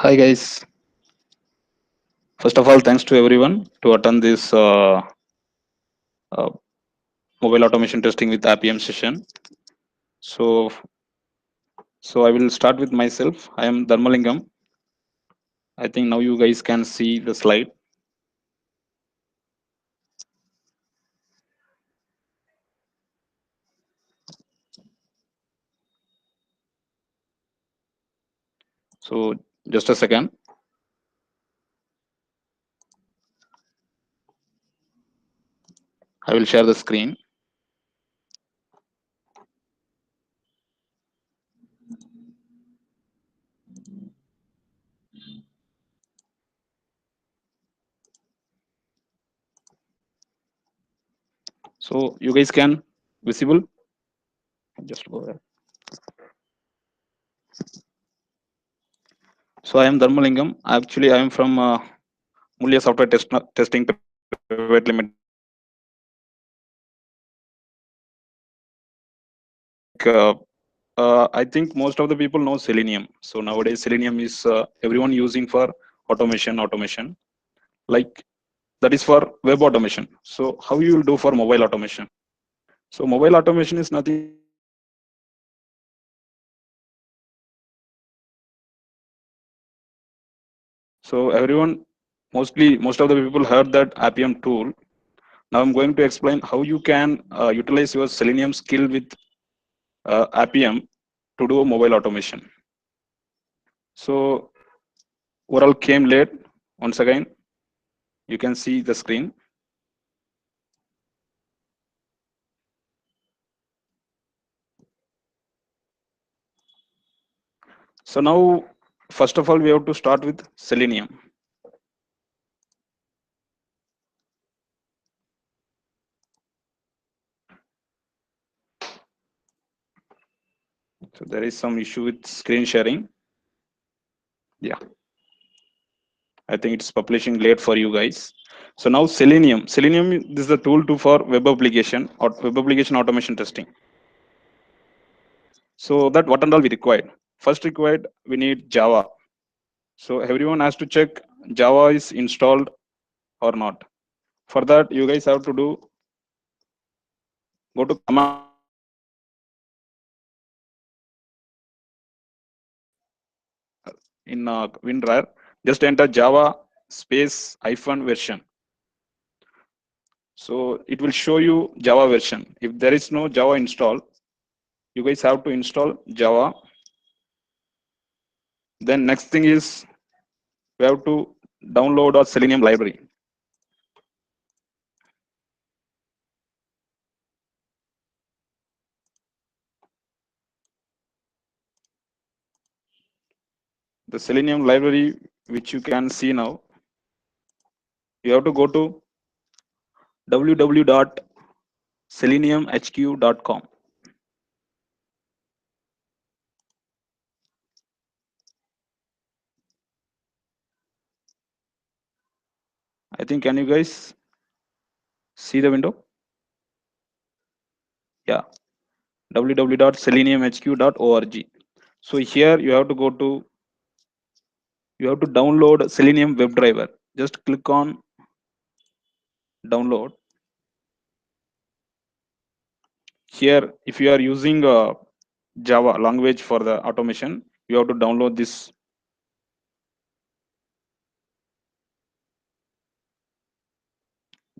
Hi guys. First of all, thanks to everyone to attend this uh, mobile automation testing with Appium session. So, so I will start with myself. I am Dharmalingam. I think now you guys can see the slide. So just a second. I will share the screen. So you guys can visible. Just go ahead. So I am Dharmalingam. Actually, I am from Moolya Testing Private Limited. Like I think most of the people know Selenium. So nowadays Selenium is everyone using for automation. Like that is for web automation. So how you will do for mobile automation? So mobile automation is nothing but so everyone most of the people heard that Appium tool. Now I'm going to explain how you can utilize your Selenium skill with Appium to do mobile automation. So overall came late. Once again, you can see the screen. So now, first of all, we have to start with Selenium. So there is some issue with screen sharing. Yeah, I think it's publishing late for you guys. So now Selenium, this is the tool to for web application or web application automation testing. So that what and all we required. First required, we need Java. So everyone has to check Java is installed or not. For that, you guys have to go to command in WinRAR. Just enter Java space hyphen version. So it will show you Java version. If there is no Java install, you guys have to install Java. Then next thing is we have to download our Selenium library. The Selenium library, which you can see now, you have to go to www.seleniumhq.com. I think can you guys see the window? Yeah, www.seleniumhq.org. So here you have to download Selenium Webdriver. Just click on download. Here, if you are using Java language for the automation, you have to download this.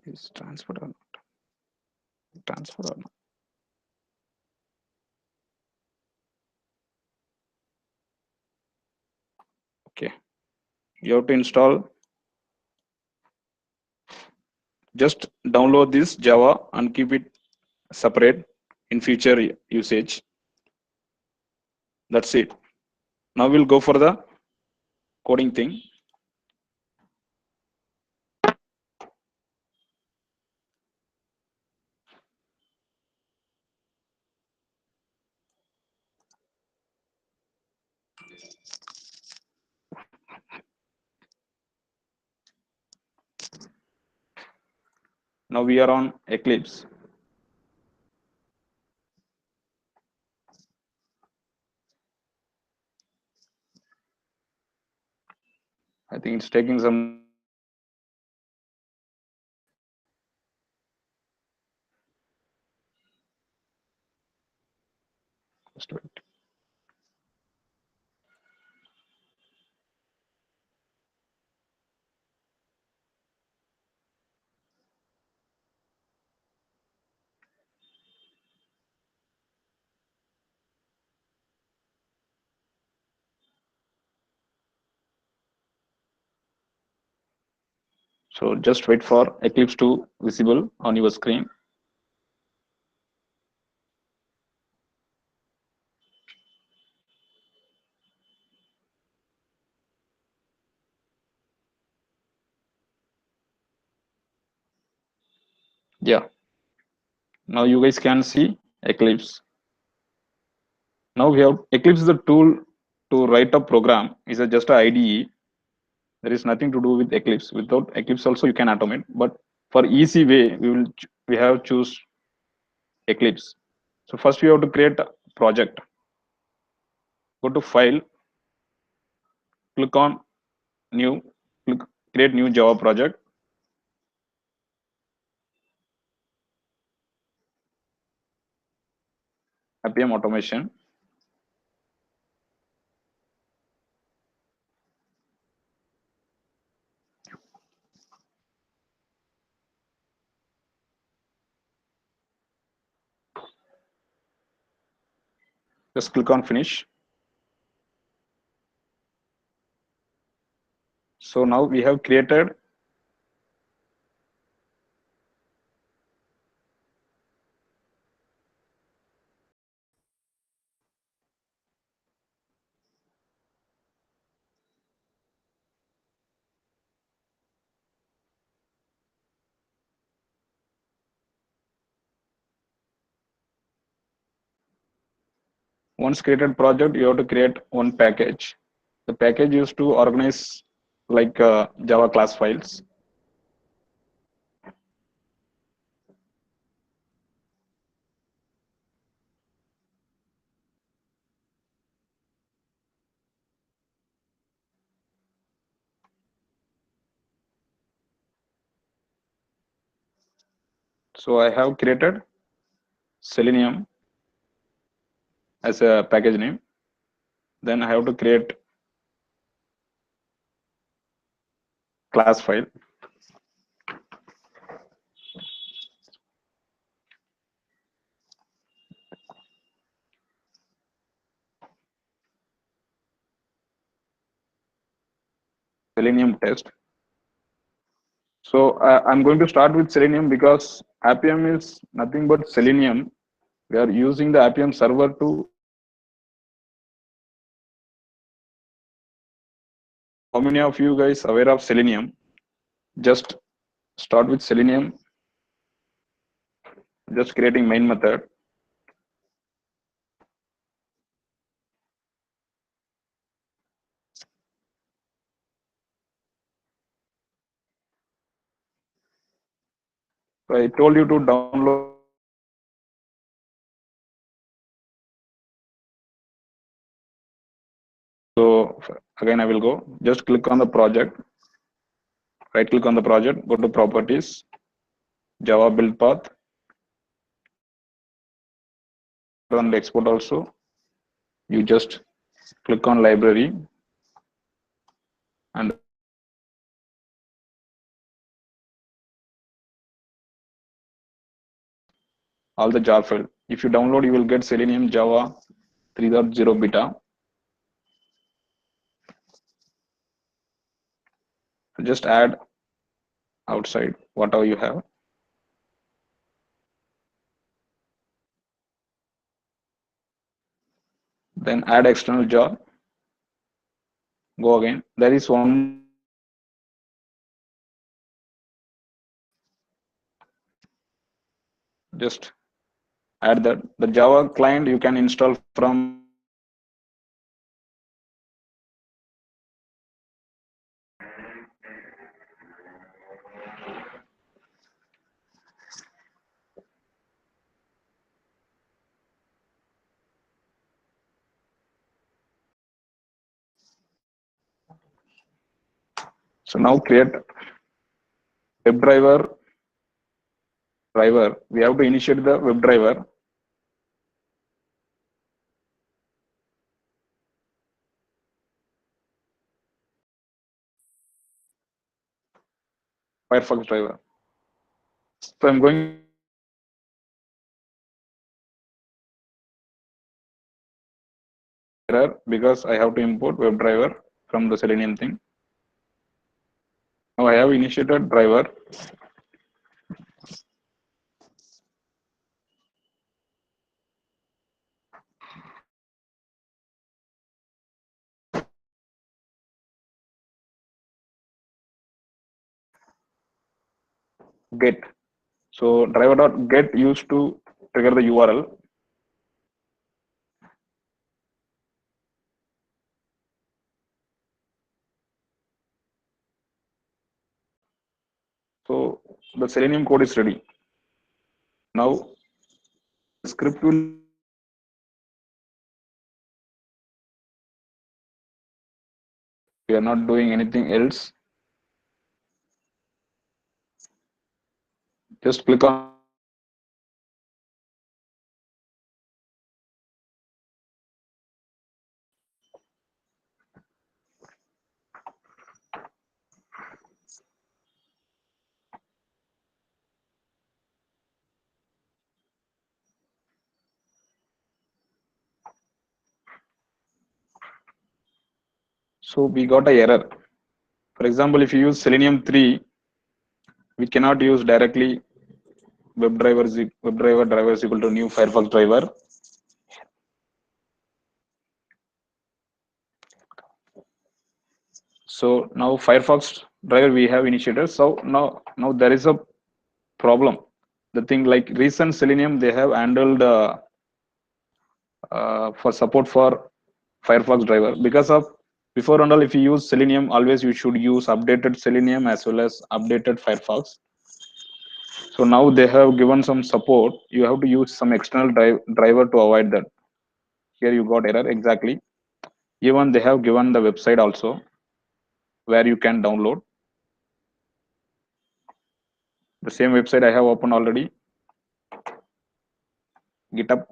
Is transfer or not? Transfer or not? Okay, you have to install. Just download this Java and keep it separate in future usage. That's it. Now we'll go for the coding thing. Now we are on Eclipse. I think it's taking some. Just wait. So just wait for Eclipse to visible on your screen. Yeah. Now you guys can see Eclipse. Now we have Eclipse is the tool to write a program. Is just a IDE. There is nothing to do with Eclipse. Without Eclipse also you can automate. But for easy way, we have choose Eclipse. So first we have to create a project. Go to File, click on New, click create new Java project. Appium automation. Just click on Finish. So now we have created once created project. You have to create one package. The package used to organize like Java class files. So I have created Selenium as a package name. Then I have to create class file. Selenium test. So I'm going to start with Selenium because Appium is nothing but Selenium. We are using the Appium server to. How many of you guys aware of Selenium? Just start with Selenium. Just creating main method. So I told you to download. So again, I will go. Just click on the project. Right click on the project. Go to properties. Java build path. Run the export also. You just click on library and all the jar file. If you download, you will get Selenium Java 3.0 beta. Just add outside whatever you have. Then add external jar. Go again. There is one. Just add that. The Java client you can install from. So now create WebDriver driver. We have to initiate the WebDriver. Firefox driver. So I'm going to use error because I have to import WebDriver from the Selenium thing. Now I have initiated driver. Get. So driver.get used to trigger the URL. So the Selenium code is ready. Now the script will we are not doing anything else. Just click on so we got a error. For example, if you use Selenium 3, we cannot use directly WebDriver driver is equal to new Firefox driver. So now Firefox driver we have initiated. So now there is a problem. The thing like recent Selenium they have handled for support for Firefox driver because of before and all if you use Selenium always you should use updated Selenium as well as updated Firefox. So now they have given some support. You have to use some external driver to avoid that. Here you got error exactly. Even they have given the website also where you can download. The same website I have opened already. GitHub.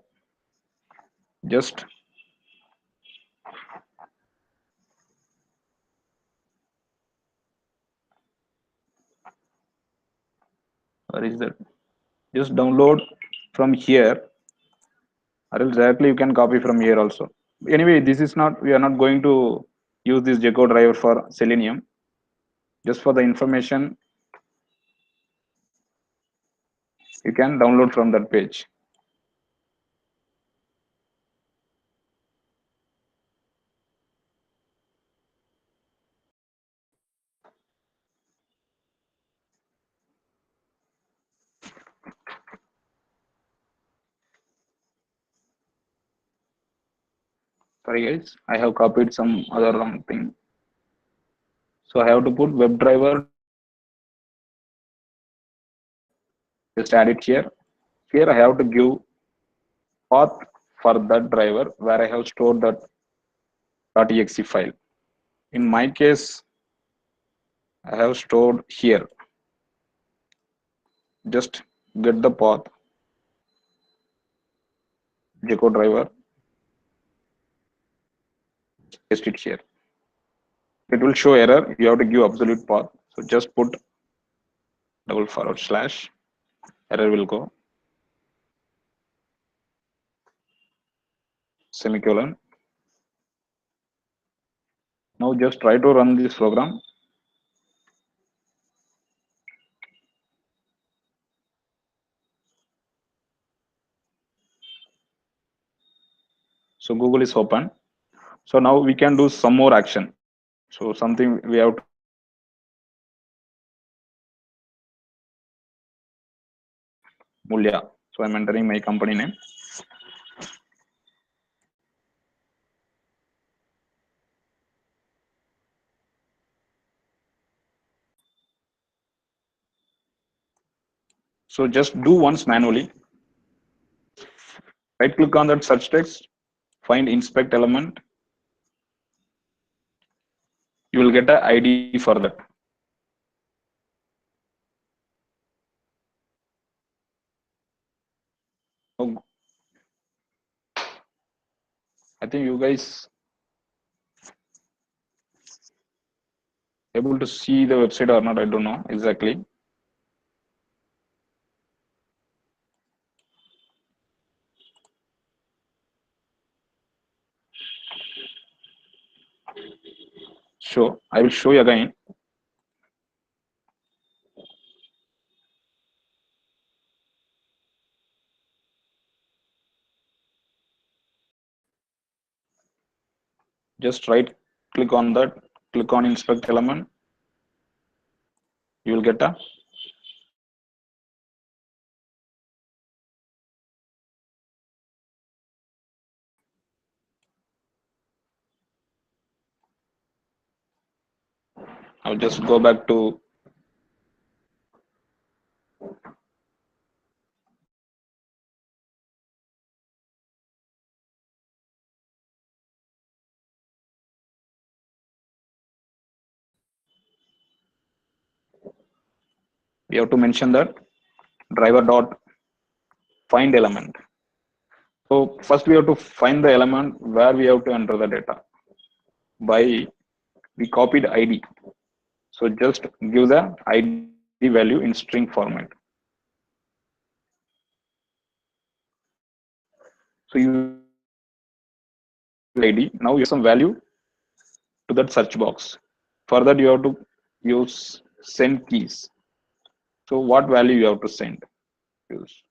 Just where is that? Just download from here, or else directly you can copy from here also. Anyway, this is not we are not going to use this Gecko driver for Selenium. Just for the information, you can download from that page. Sorry guys, I have copied some other wrong thing. So I have to put WebDriver. Just add it here. Here I have to give path for that driver where I have stored that .exe file. In my case, I have stored here. Just get the path, Gecko driver, paste it here. It will show error. You have to give absolute path. So just put // error will go semicolon. Now just try to run this program. So Google is open. So now we can do some more action. So something we have to Moolya. So I'm entering my company name. So just do once manually. Right click on that search text, find inspect element. You will get an ID for that. think you guys able to see the website or not, I don't know exactly. So I will show you again. Just right click on that, click on inspect element. You will get a I'll just go back to we have to mention that driver dot find element. So first we have to find the element where we have to enter the data. By we copied ID. So just give the ID value in string format. So you ID. Now you have some value to that search box. For that you have to use send keys. So what value you have to send? Use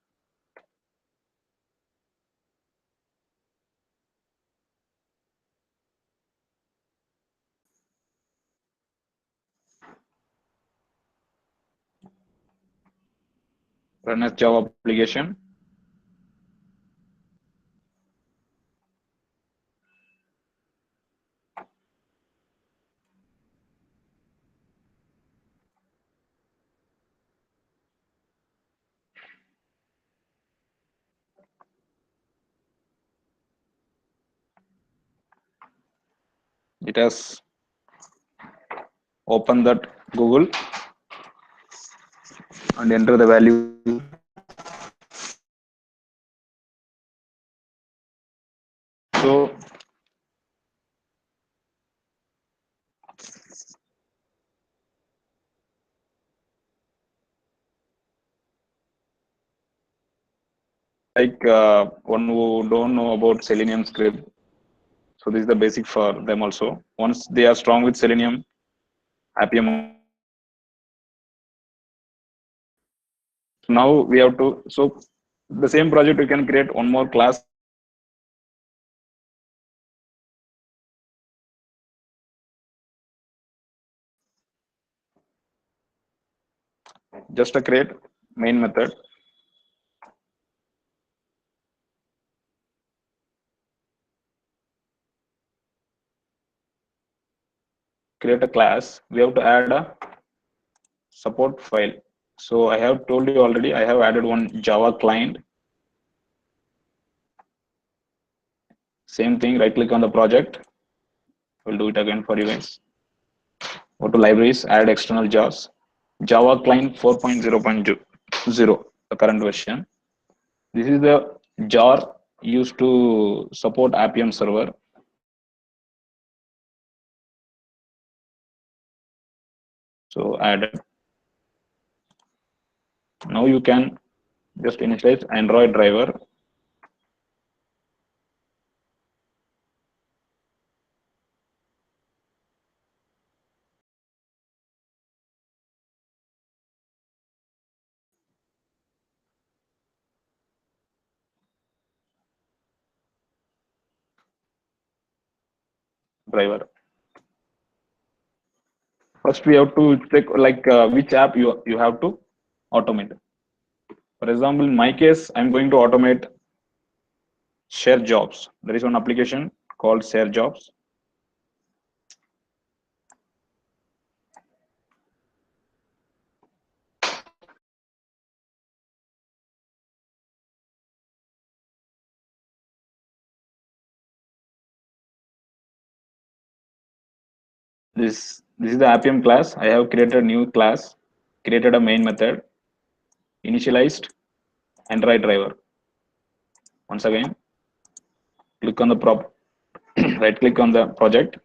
run as Java application. It has opened that Google and enter the value. So like one who don't know about Selenium script. So this is the basic for them also. Once they are strong with Selenium, Appium. Now we have to, so the same project, you can create one more class. Just to create main method. Create a class. We have to add a support file. So I have told you already, I have added one Java client. Same thing, right click on the project. We'll do it again for you guys. Go to libraries, add external jars. Java client 4.0.0, the current version. This is the jar used to support Appium server. So added. Now you can just initialize Android driver. Driver. First, we have to check like which app you have to automate. For example, in my case, I'm going to automate share jobs. There is one application called share jobs. This is the Appium class. I have created a new class, created a main method, initialized Android driver. Once again, click on the right click on the project,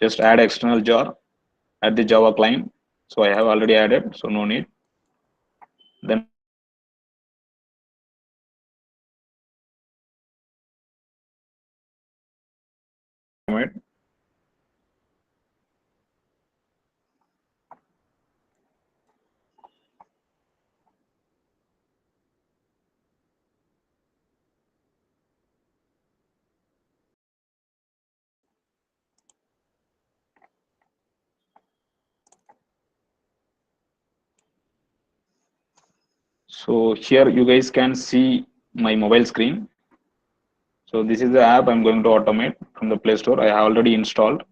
just add external jar at the Java client. So I have already added, so no need. Then automate. So here you guys can see my mobile screen. So this is the app I'm going to automate from the Play Store. I have already installed.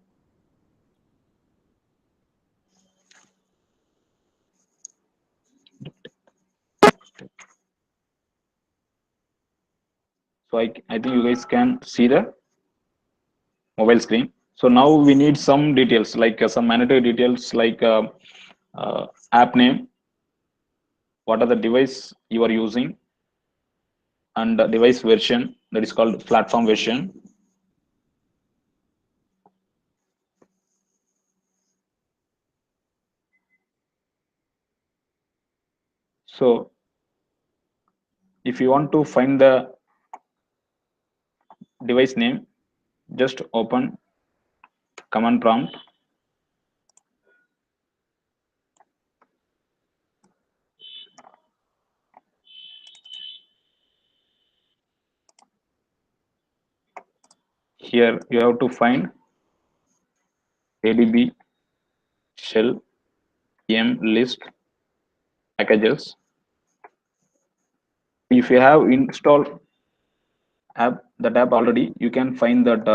So I think you guys can see the mobile screen. So now we need some details like some mandatory details like app name, what are the device you are using, and the device version, that is called platform version. So if you want to find the device name, just open command prompt. Here you have to find adb shell em list packages. If you have installed that app already, you can find that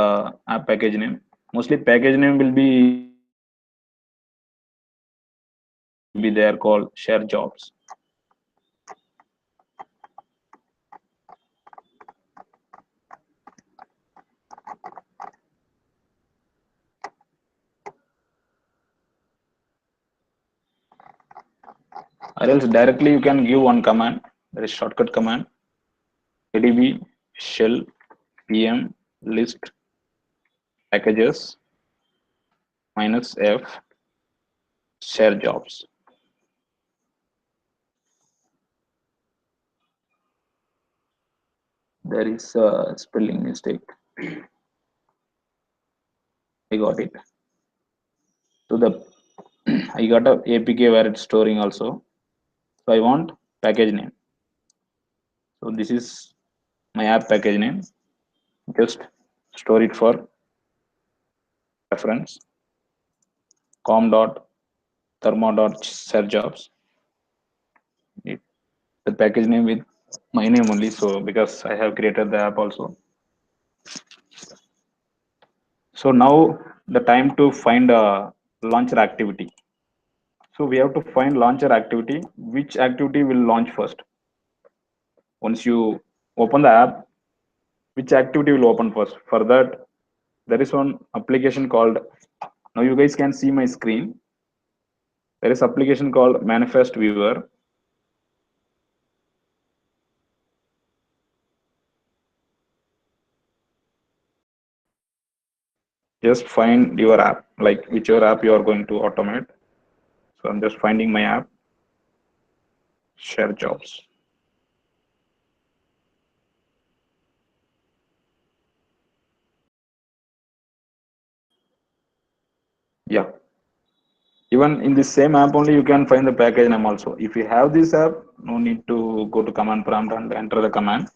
app package name. Mostly package name will be there called share jobs. Or else directly you can give one command, that is shortcut command, adb shell pm list packages -f share jobs. There is a spelling mistake. I got it. So the I got a APK where it's storing also. So I want package name. So this is my app package name. Just store it for reference. com dot thermo dot share jobs. The package name with my name only. So because I have created the app also. So now the time to find a launcher activity. So we have to find launcher activity. Which activity will launch first? Once you open the app, which activity will open first? For that, there is one application called, now you guys can see my screen. There is application called Manifest Viewer. Just find your app, like whichever app you are going to automate. So I'm just finding my app, share jobs. Yeah. Even in the same app only, you can find the package name also. If you have this app, no need to go to command prompt and enter the command.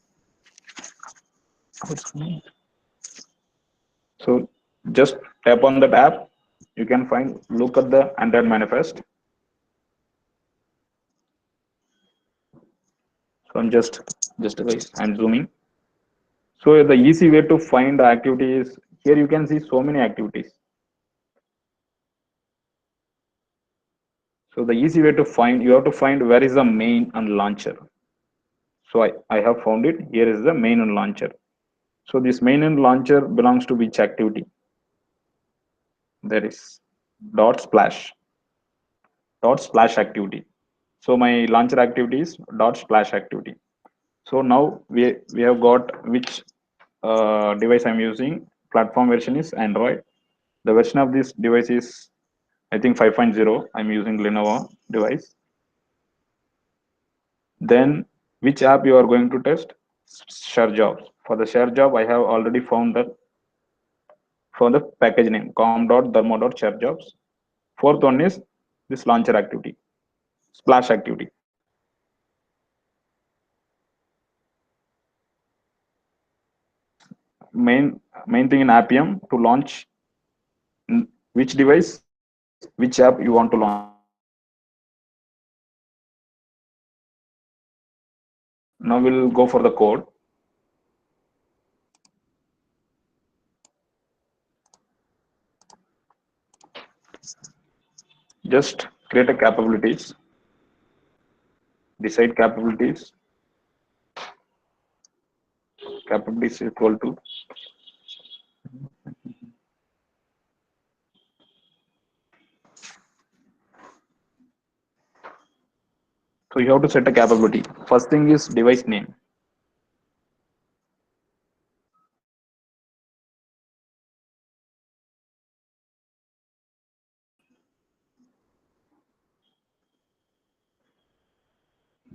So just tap on that app. You can find, look at the Android manifest. So I'm zooming. So the easy way to find the activities, here you can see so many activities. So the easy way to find, you have to find where is the main and launcher. So I have found it. Here is the main and launcher. So this main and launcher belongs to which activity? There is dot splash activity. So my launcher activity is dot splash activity. So now we have got which device I'm using. Platform version is Android. The version of this device is, I think, 5.0. I'm using Lenovo device. Then which app you are going to test? Share jobs. For the share job, I have already found that for the package name com.thermo.share jobs. Fourth one is this launcher activity, splash activity. Main thing in Appium to launch which device, which app you want to launch. Now we'll go for the code. Just create a capabilities, decide capabilities equal to so you have to set a capability. First thing is device name.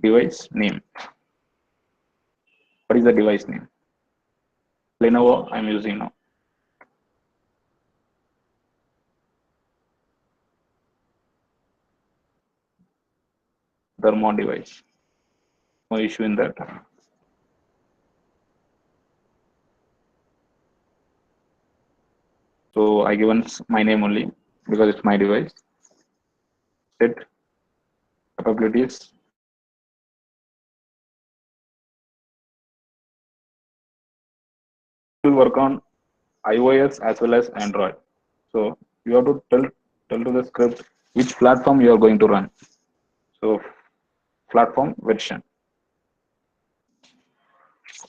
Device name. What is the device name? Lenovo I'm using now. Thermo device. No issue in that. So I given my name only because it's my device. Set capabilities. Will work on iOS as well as Android. So you have to tell to the script which platform you are going to run. So platform version.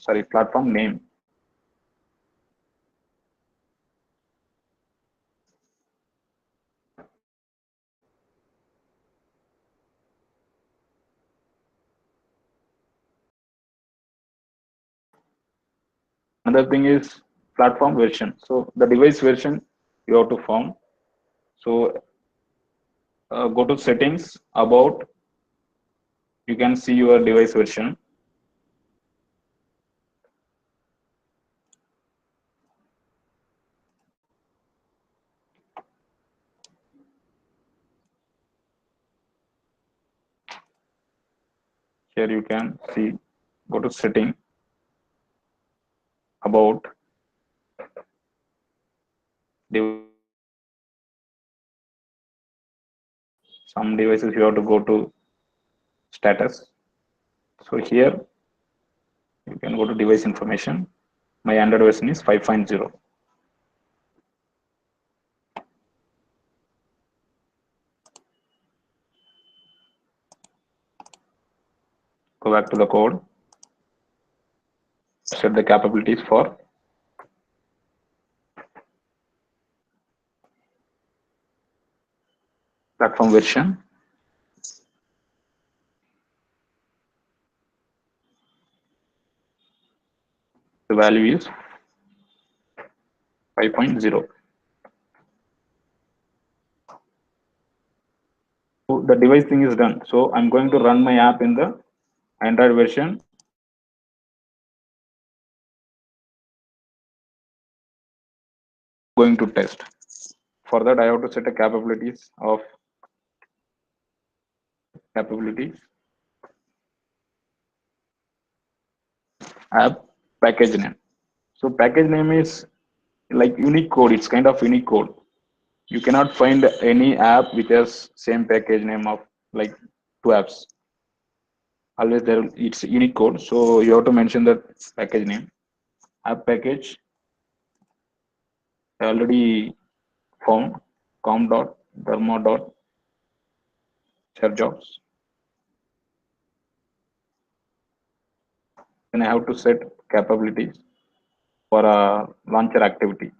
Sorry, platform name. Another thing is platform version. So the device version you have to form. So go to settings, about, you can see your device version. Here you can see, go to setting, about, device. Some devices you have to go to status. So here you can go to device information. My Android version is 5.0. Go back to the code, set the capabilities for platform version. The value is 5.0. So the device thing is done. So I'm going to run my app in the Android version. Going to test. For that, I have to set a capabilities of capabilities app package name. So package name is like unique code. It's kind of unique code. You cannot find any app which has same package name of like two apps. Always there, it's unique code. So you have to mention that package name. App package I already found com.thermo.share jobs. Then I have to set capabilities for a launcher activity.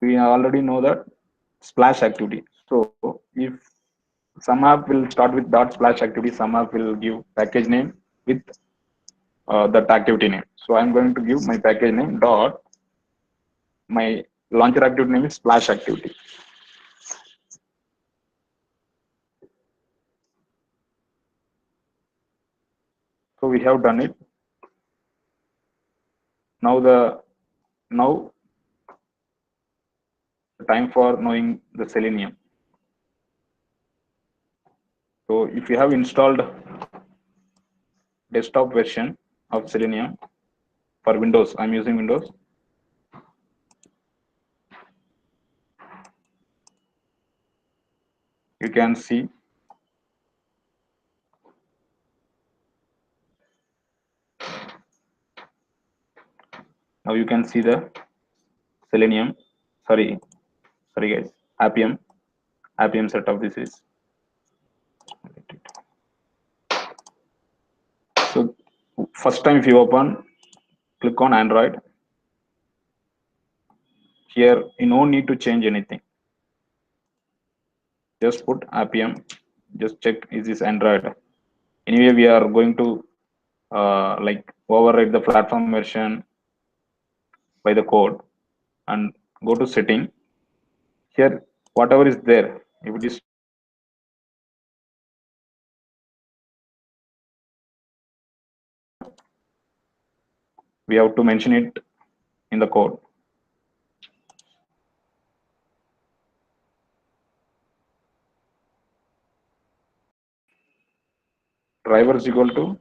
we already know that splash activity. So if some app will start with dot splash activity, some app will give package name with that activity name. So I'm going to give my package name dot, my launcher activity name is splash activity. So we have done it. Now the time for knowing the Selenium. So if you have installed desktop version of Selenium for Windows, I'm using Windows. You can see now you can see the Selenium. Sorry guys, Appium setup. This is so first time if you open, click on Android. Here you don't need to change anything. Just put Appium. Just check is this Android. Anyway, we are going to like override the platform version by the code and go to setting. Here whatever is there, if it is we have to mention it in the code. Driver is equal to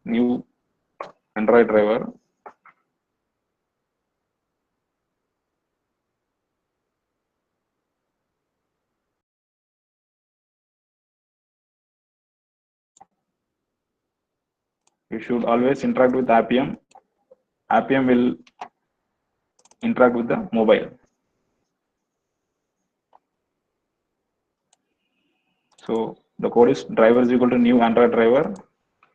new Android driver. You should always interact with Appium. Appium will interact with the mobile. So the code is driver is equal to new Android driver.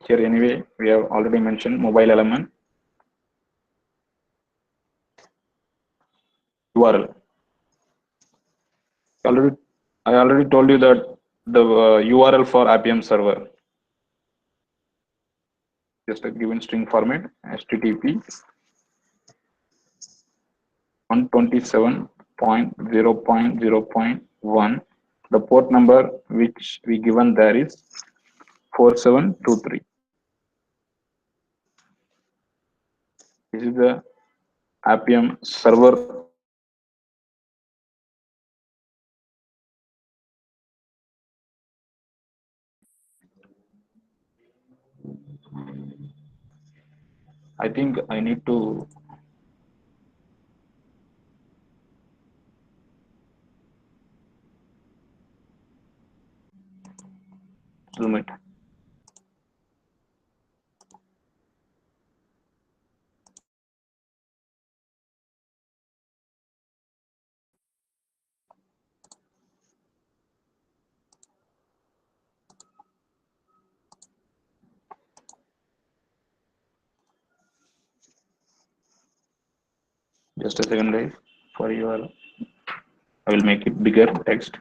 Here anyway we have already mentioned mobile element URL. I already told you that the URL for Appium server just a given string format HTTP 127.0.0.1. The port number which we given there is 4723. This is the Appium server. I think I need to zoom it. Just a second, guys. For your, I will make it bigger text.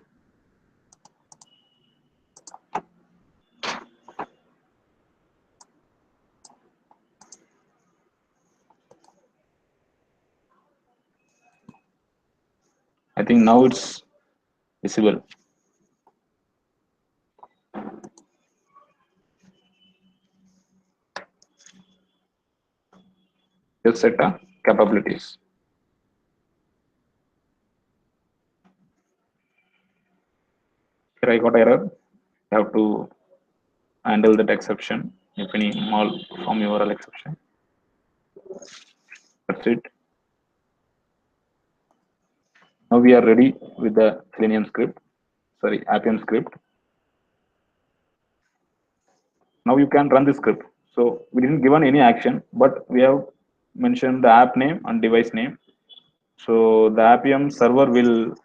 I think now it's visible. Just set a capabilities. Here I got error. You have to handle that exception. If any mall from URL exception. That's it. Now we are ready with the Selenium script. Sorry, Appium script. Now you can run the script. So we didn't given any action, but we have mentioned the app name and device name. So the Appium server will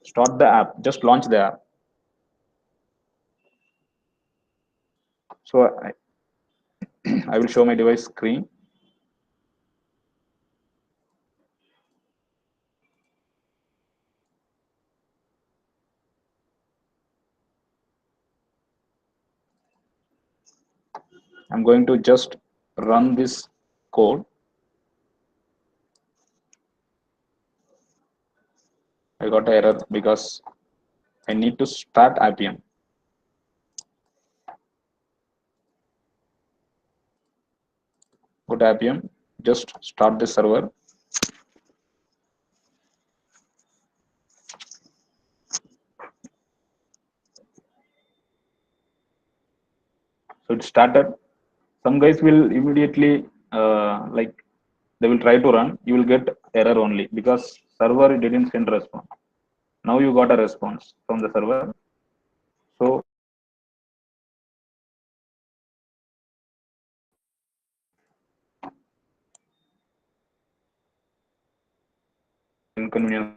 start the app, just launch the app. So I will show my device screen. I'm going to just run this code. I got an error because I need to start Appium. Go to Appium, just start the server. So it started. Some guys will immediately like they will try to run. You will get error only because server didn't send response. Now you got a response from the server. So inconvenience.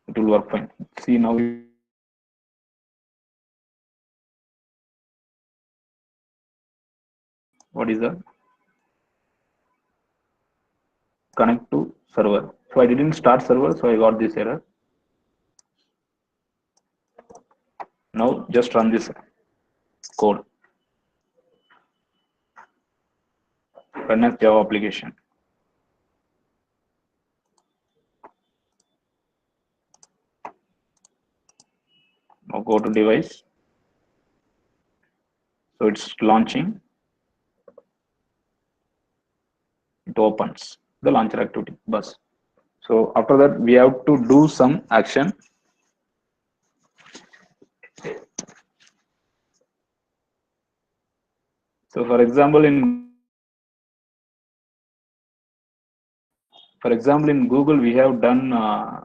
It will work fine. See now what is the connect to server. So I didn't start server, so I got this error. Now just run this code. Run as Java application. Now go to device. So it's launching. It opens the launcher activity bus. So after that, we have to do some action. So for example, in Google, we have done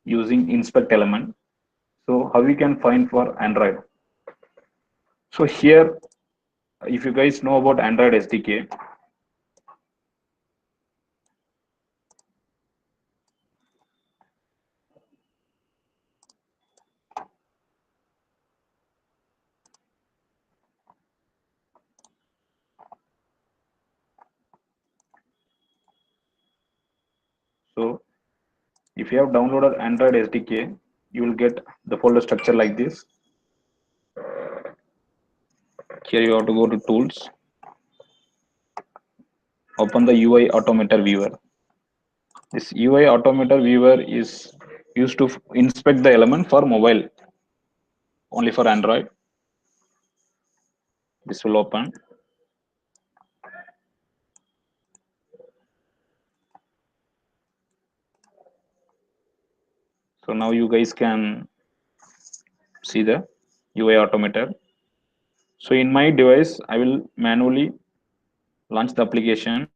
using inspect element. So how we can find for Android? So here, if you guys know about Android SDK, so if you have downloaded Android SDK, you will get the folder structure like this. Here you have to go to tools, open the UI Automator Viewer. This UI Automator Viewer is used to inspect the element for mobile, only for Android. This will open. So now you guys can see the UI Automator. So in my device, I will manually launch the application.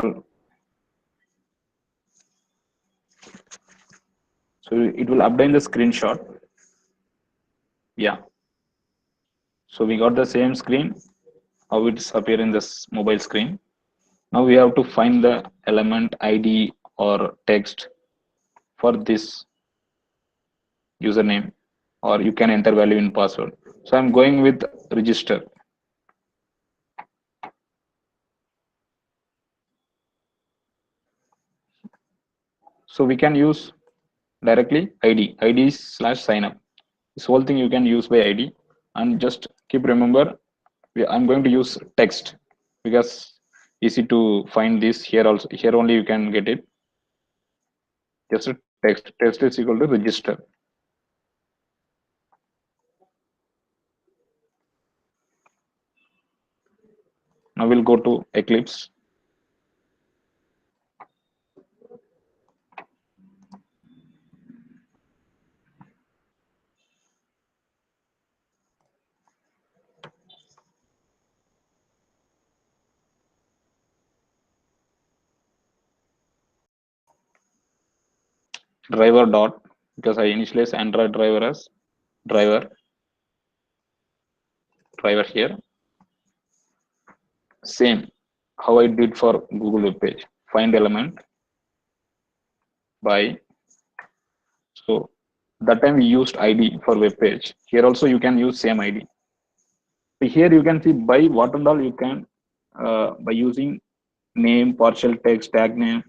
So it will update the screenshot. Yeah. So we got the same screen, how it's appear in this mobile screen. Now we have to find the element ID or text for this username, or you can enter value in password. So I'm going with register. So we can use directly ID slash sign up. This whole thing you can use by ID, and just keep remember I'm going to use text because easy to find this here also. Here only you can get it. Just a text. Text is equal to register. Now we'll go to Eclipse. Driver dot, because I initialize Android driver as driver here. Same how I did for Google web page. Find element, by, so that time we used ID for web page. Here also you can use same ID. So here you can see by what and all you can by using name, partial text, tag name,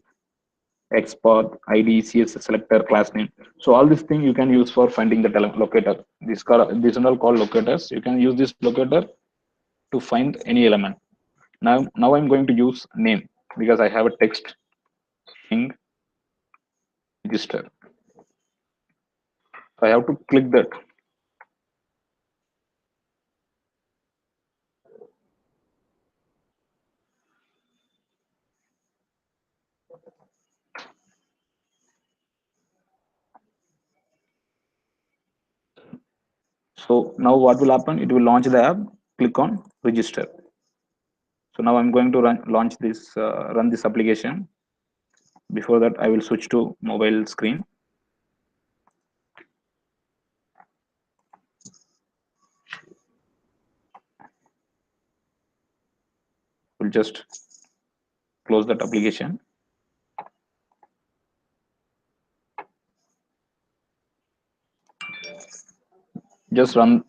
XPath, ID, CSS selector, class name. So all these things you can use for finding the locator. These are all called locators. You can use this locator to find any element. Now I'm going to use name because I have a text string register. So I have to click that. So now what will happen? It will launch the app. Click on register. So now I'm going to run this application. Before that, I will switch to mobile screen. We'll just close that application. Just run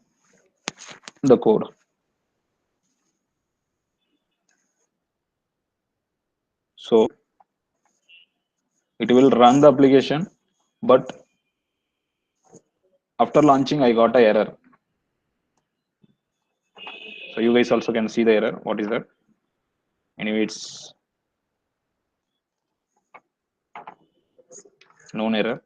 the code. So it will run the application, but after launching, I got a error. So you guys also can see the error. What is that? Anyway, it's known error.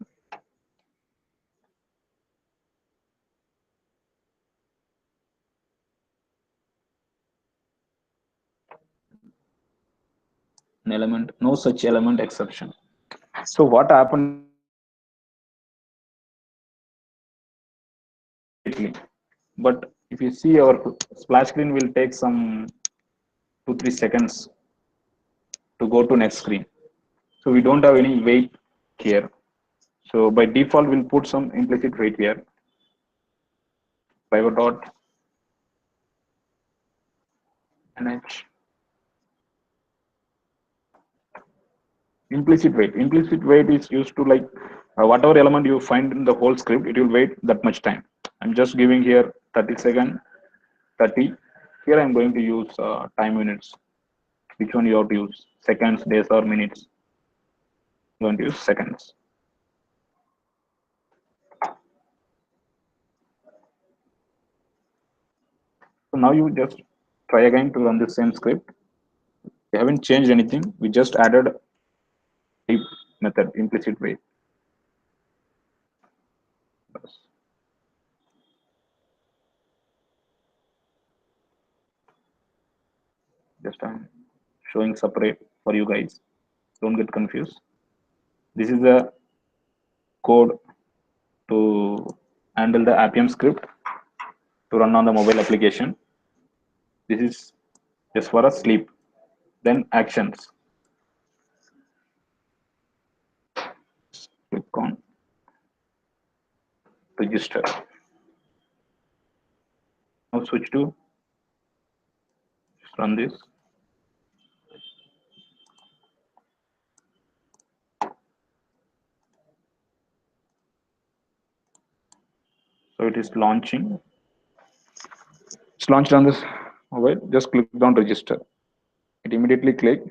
An element, no such element exception. So what happened? But if you see our splash screen will take some 2-3 seconds to go to next screen. So we don't have any wait here. So by default, we'll put some implicit wait here. Private dot manage implicit wait. Implicit wait is used to like whatever element you find in the whole script, it will wait that much time. I'm just giving here 30 seconds, 30. Here I'm going to use time units. Which one you have to use? Seconds, days, or minutes? I'm going to use seconds. So now you just try again to run the same script. We haven't changed anything. We just added a method, implicit wait. Just I'm showing separate for you guys. Don't get confused. This is the code to handle the Appium script to run on the mobile application. This is just for a sleep. Then actions. Click on register. Now switch to run this. So it is launching. It's launched on this mobile. Just click on register. It immediately click.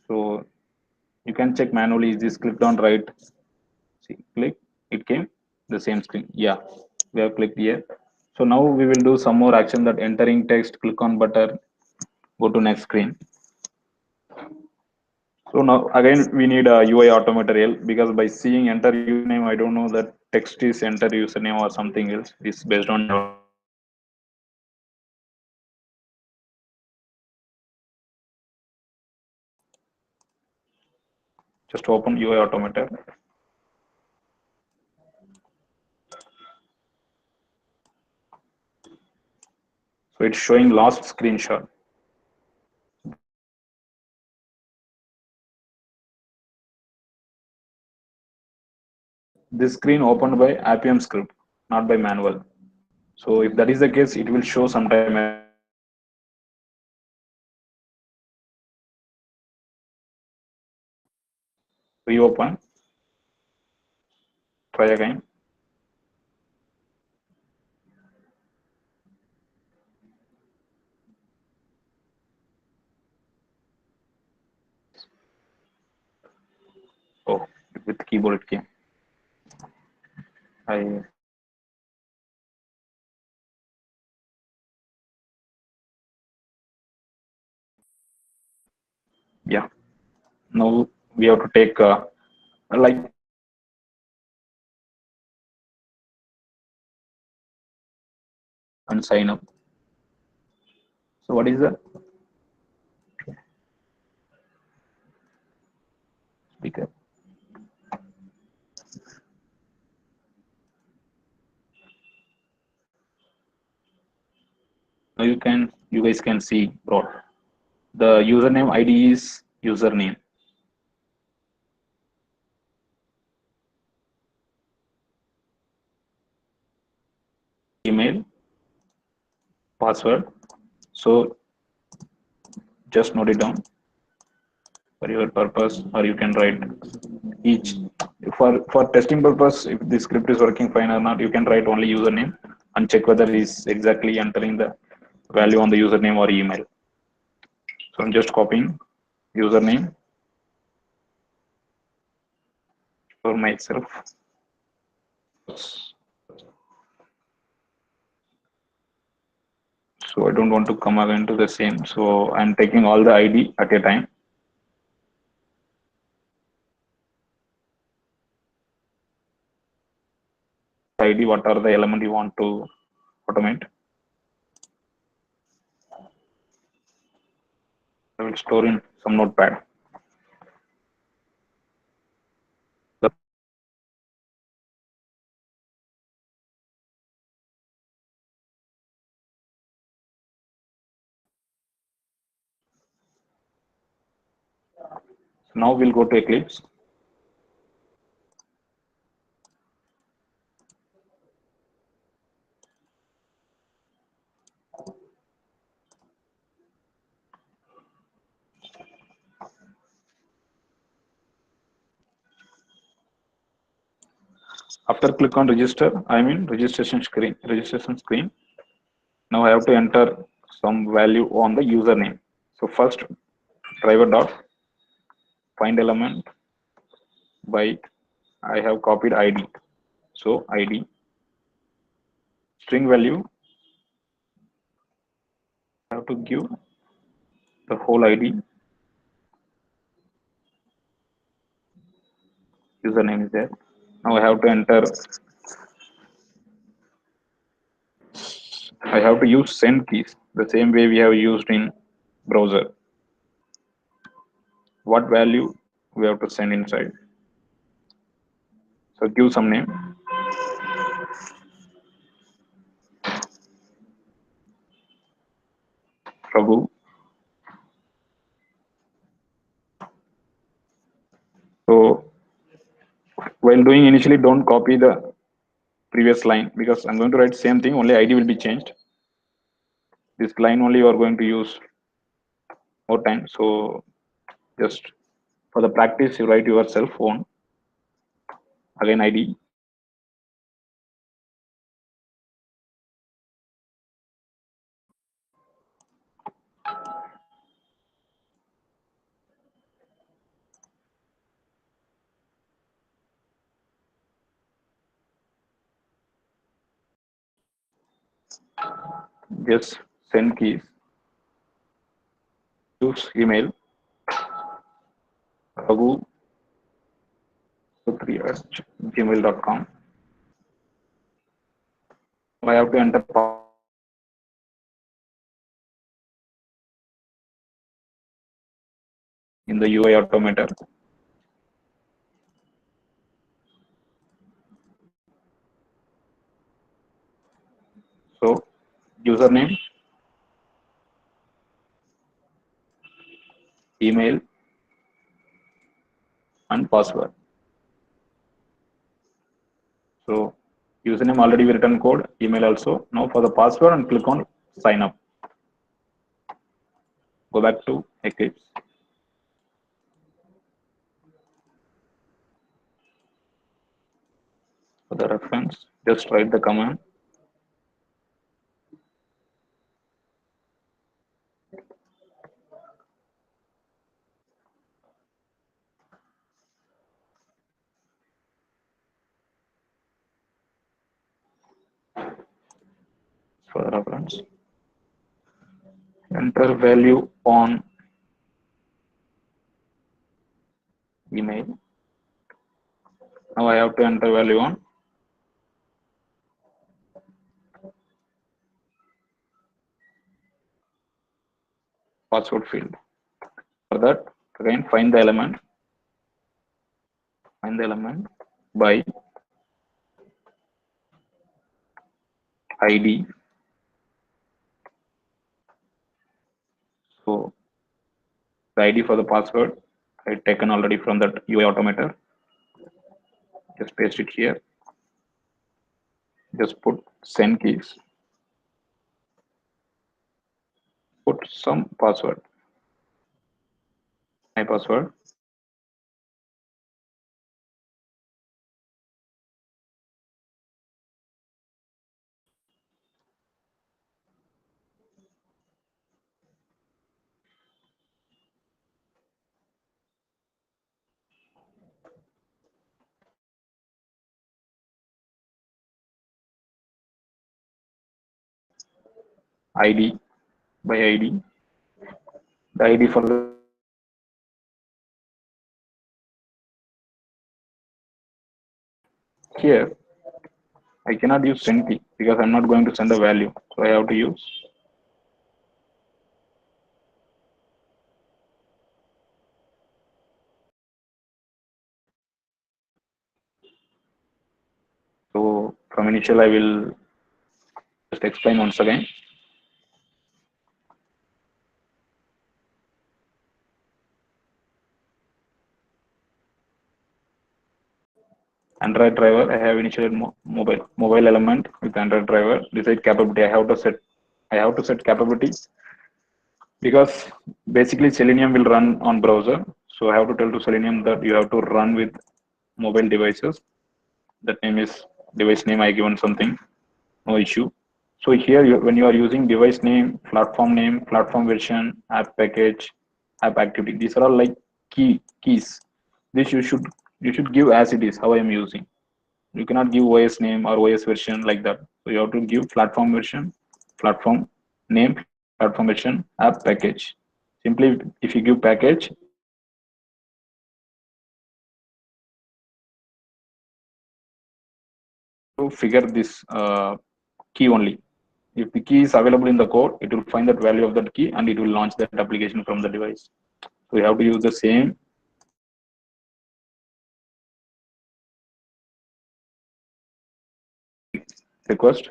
So you can check manually. Is this clicked on right? See, click. It came the same screen. Yeah, we have clicked here. So now we will do some more action that entering text. Click on button. Go to next screen. So now again we need a UI Automator L because by seeing enter username, I don't know that text is enter username or something else. It's based on just open UI Automator. So it's showing last screenshot. This screen opened by Appium script, not by manual. So if that is the case, it will show sometime reopen, try again. Oh, with keyboard it came. Yeah, now we have to take like and sign up. So what is the speaker? Now you guys can see bro. The username ID is username. Email, password. So just note it down for your purpose, or you can write each for testing purpose. If the script is working fine or not, you can write only username and check whether he's exactly entering the value on the username or email. So I'm just copying username for myself. So I don't want to come again to the same. So I'm taking all the ID at a time. ID, what are the element you want to automate? I will store in some notepad. So now we'll go to Eclipse. After click on register, I'm in registration screen. Now I have to enter some value on the username. So first driver dot find element by I have copied ID. So ID string value I have to give the whole ID. Username is there. Now I have to enter. I have to use send keys the same way we have used in browser. What value we have to send inside? So give some name. Prabhu. So while doing initially, don't copy the previous line because I'm going to write same thing, only ID will be changed. This line only you are going to use more time. So just for the practice, you write yourself own. Again ID. Just send keys. Use email. Raghu 3@gmail.com. I have to enter in the UI Automator. So username, email, and password. So username already we written code, email also. Now for the password and click on sign up. Go back to Eclipse. For the reference, just write the command. For the reference, enter value on email. Now I have to enter value on password field. For that, again find the element by ID. So the ID for the password I taken already from that UI automator. Just paste it here. Just put send keys. Put some password. My password. ID by ID. The ID for the here. I cannot use send key because I'm not going to send a value. So I have to use so from initial I will just explain once again. Android driver, I have initiated mobile element with Android driver. Decide capability. I have to set capability because basically Selenium will run on browser. So I have to tell to Selenium that you have to run with mobile devices. That name is device name. I given something, no issue. So here, when you are using device name, platform version, app package, app activity, these are all like keys. This you should give as it is. How I am using. You cannot give OS name or OS version like that. So you have to give platform version, platform name, platform version, app package. Simply, if you give package, to figure this key only. If the key is available in the code, it will find that value of that key and it will launch that application from the device. So you have to use the same request.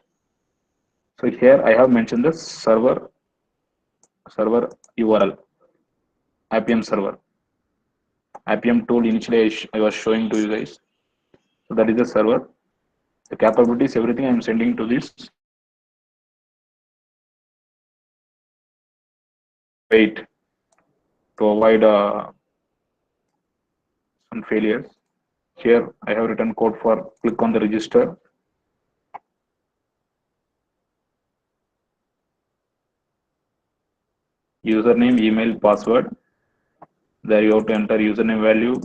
So here I have mentioned the server URL, Appium server. Appium tool initially I was showing to you guys. So that is the server. The capabilities, everything I am sending to this. Wait to avoid some failures. Here I have written code for click on the register. Username, email, password. There you have to enter username value.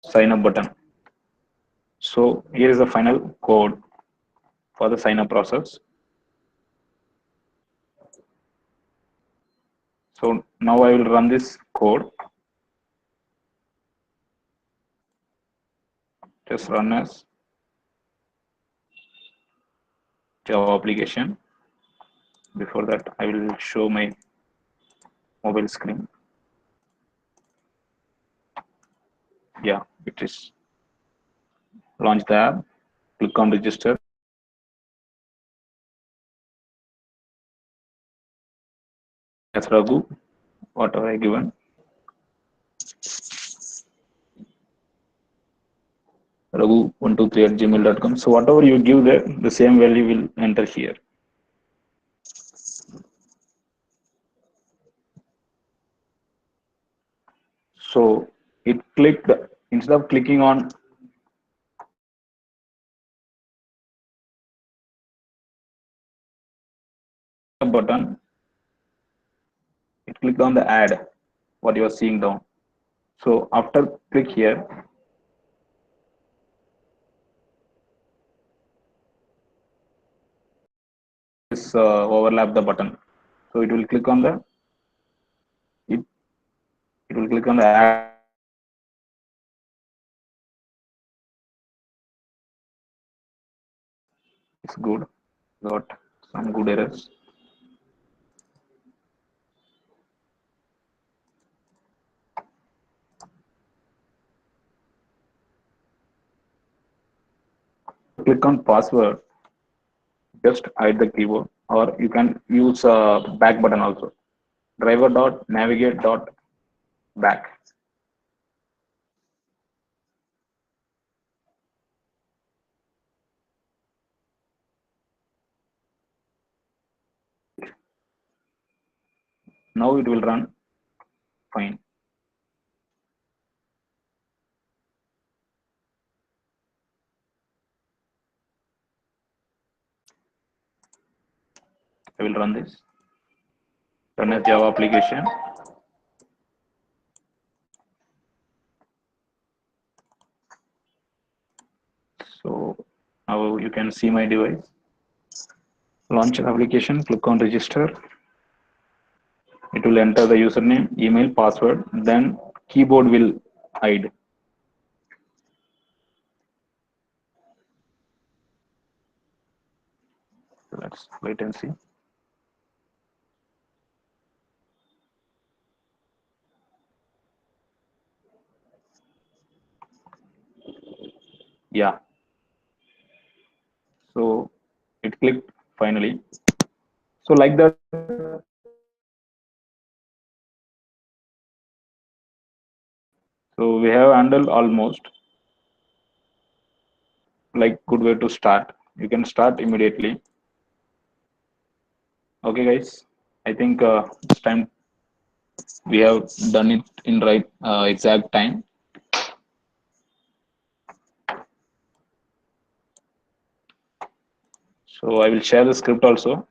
Sign up button. So here is the final code for the sign up process. So now I will run this code. Just run as Java application. Before that, I will show my mobile screen. Yeah, it is. Launch the app, click on register. As Raghu, whatever I given. Raghu123@gmail.com. So whatever you give there, the same value will enter here. So it clicked, instead of clicking on the button, it clicked on the ad, what you are seeing down. So after click here, this overlap the button. So it will click on the it, it will click on the ad. It's good. Got some good errors. Click on password, just hide the keyboard, or you can use back button also. Driver dot navigate dot back. Now it will run fine. I will run this. Run as Java application. So now you can see my device. Launch an application, click on register. It will enter the username, email, password, then keyboard will hide. Let's wait and see. Yeah. So it clicked finally. So like that, so we have handled almost like good way to start. You can start immediately. Okay, guys. I think this time we have done it in right exact time. So I will share the script also.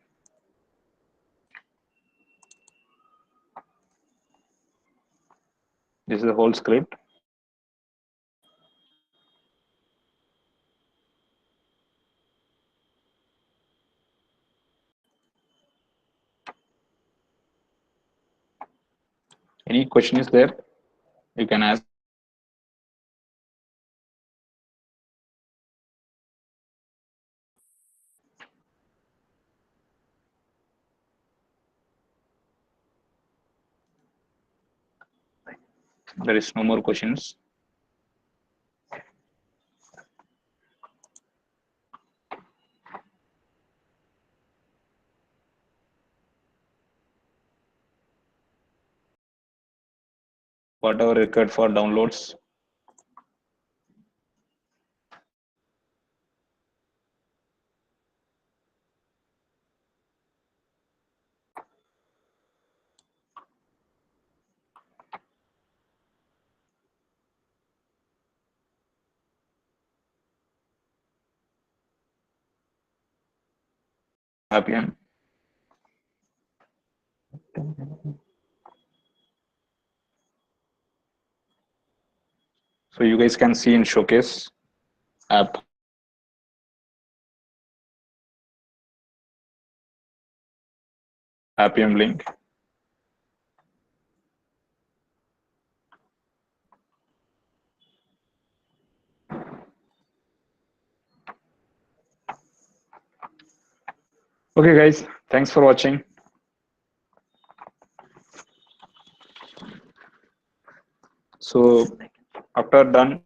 This is the whole script. Any question is there? You can ask. There is no more questions. Whatever required for downloads. Appium. So you guys can see in showcase app. Appium link. Okay, guys. Thanks for watching. So after done,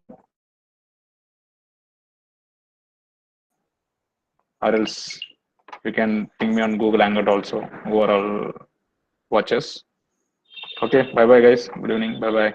or else you can ping me on Google Hangout also, overall watches. Okay, bye bye guys. Good evening. Bye bye.